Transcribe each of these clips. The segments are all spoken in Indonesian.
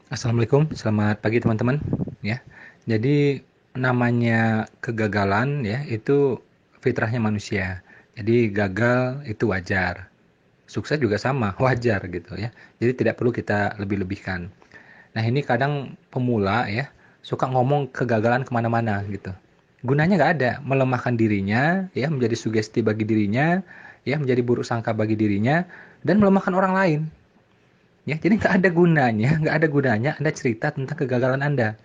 Assalamualaikum, selamat pagi teman-teman. Ya, jadi namanya kegagalan ya itu fitrahnya manusia. Jadi gagal itu wajar. Sukses juga sama, wajar gitu ya. Jadi tidak perlu kita lebih-lebihkan. Nah ini kadang pemula ya suka ngomong kegagalan kemana-mana gitu. Gunanya nggak ada, melemahkan dirinya ya, menjadi sugesti bagi dirinya ya, menjadi buruk sangka bagi dirinya dan melemahkan orang lain. Ya, jadi nggak ada gunanya Anda cerita tentang kegagalan Anda.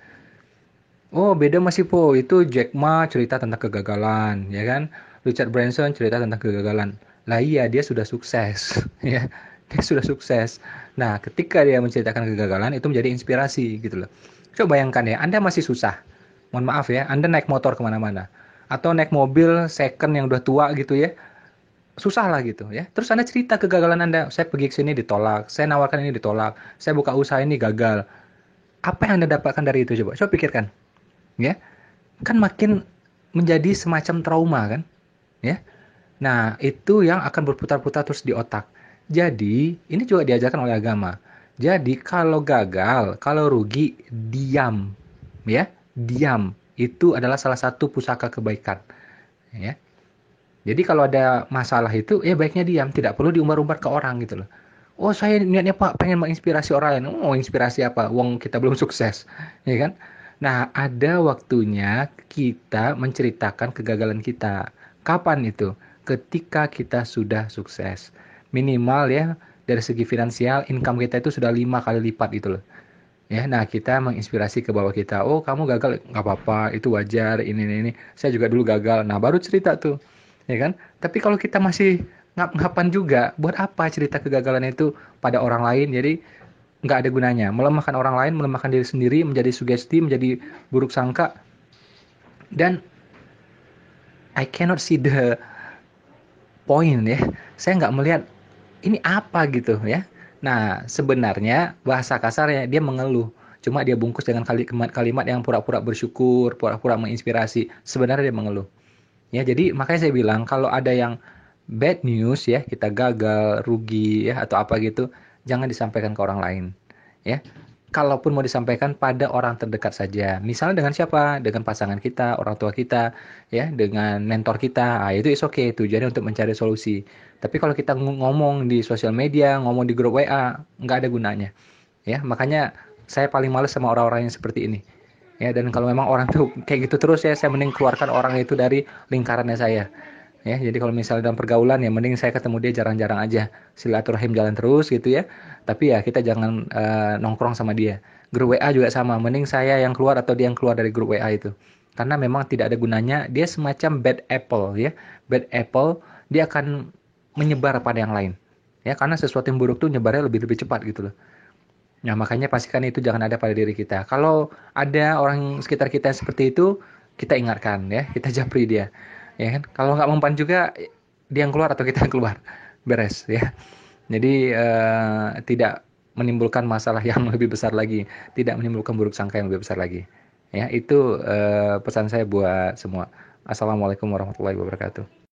Oh, beda Mas Ipo. Itu Jack Ma cerita tentang kegagalan, ya kan? Richard Branson cerita tentang kegagalan. Lah iya, dia sudah sukses, ya. Dia sudah sukses. Nah, ketika dia menceritakan kegagalan, itu menjadi inspirasi, gitu loh. Coba bayangkan ya, Anda masih susah. Mohon maaf ya, Anda naik motor kemana-mana. Atau naik mobil second yang udah tua gitu ya. Susah lah gitu ya. Terus Anda cerita kegagalan Anda. Saya pergi ke sini ditolak, saya nawarkan ini ditolak, saya buka usaha ini gagal. Apa yang Anda dapatkan dari itu coba? Coba pikirkan, ya. Kan makin menjadi semacam trauma kan, ya. Nah, itu yang akan berputar-putar terus di otak. Jadi, ini juga diajarkan oleh agama. Jadi, kalau gagal, kalau rugi, diam, ya. Diam. Itu adalah salah satu pusaka kebaikan, ya. Jadi kalau ada masalah itu, ya baiknya diam, tidak perlu diumbar-umbar ke orang gitu loh. Oh, saya niatnya Pak pengen menginspirasi orang lain. Oh, inspirasi apa? Wong kita belum sukses, ya kan? Nah, ada waktunya kita menceritakan kegagalan kita. Kapan itu? Ketika kita sudah sukses. Minimal ya, dari segi finansial, income kita itu sudah 5 kali lipat gitu loh. Ya, nah kita menginspirasi ke bawah kita. Oh, kamu gagal, nggak apa-apa, itu wajar. Ini. Saya juga dulu gagal. Nah, baru cerita tuh, ya kan? Tapi kalau kita masih ngap-ngapan juga, buat apa cerita kegagalan itu pada orang lain? Jadi nggak ada gunanya. Melemahkan orang lain, melemahkan diri sendiri, menjadi sugesti, menjadi buruk sangka. Dan I cannot see the point ya. Saya nggak melihat ini apa gitu ya. Nah, sebenarnya bahasa kasarnya dia mengeluh. Cuma dia bungkus dengan kalimat yang pura-pura bersyukur, pura-pura menginspirasi. Sebenarnya dia mengeluh. Ya, jadi makanya saya bilang kalau ada yang bad news ya, kita gagal, rugi ya atau apa gitu, jangan disampaikan ke orang lain. Ya. Kalaupun mau disampaikan pada orang terdekat saja. Misalnya dengan siapa? Dengan pasangan kita, orang tua kita, ya, dengan mentor kita. Ah, itu is okay, tujuannya untuk mencari solusi. Tapi kalau kita ngomong di sosial media, ngomong di grup WA, nggak ada gunanya. Ya, makanya saya paling males sama orang-orang yang seperti ini. Ya, dan kalau memang orang tuh kayak gitu terus ya, saya mending keluarkan orang itu dari lingkarannya saya. Ya, jadi kalau misalnya dalam pergaulan ya mending saya ketemu dia jarang-jarang aja. Silaturahim jalan terus gitu ya. Tapi ya kita jangan nongkrong sama dia. Grup WA juga sama, mending saya yang keluar atau dia yang keluar dari grup WA itu. Karena memang tidak ada gunanya, dia semacam bad apple ya. Bad apple dia akan menyebar pada yang lain. Ya, karena sesuatu yang buruk tuh nyebarnya lebih-lebih cepat gitu loh. Nah, makanya pastikan itu jangan ada pada diri kita. Kalau ada orang sekitar kita seperti itu, kita ingatkan ya, kita japri dia. Ya kan? Kalau nggak mempan juga, dia yang keluar atau kita yang keluar. Beres ya. Jadi tidak menimbulkan masalah yang lebih besar lagi, tidak menimbulkan buruk sangka yang lebih besar lagi. Ya, itu pesan saya buat semua. Assalamualaikum warahmatullahi wabarakatuh.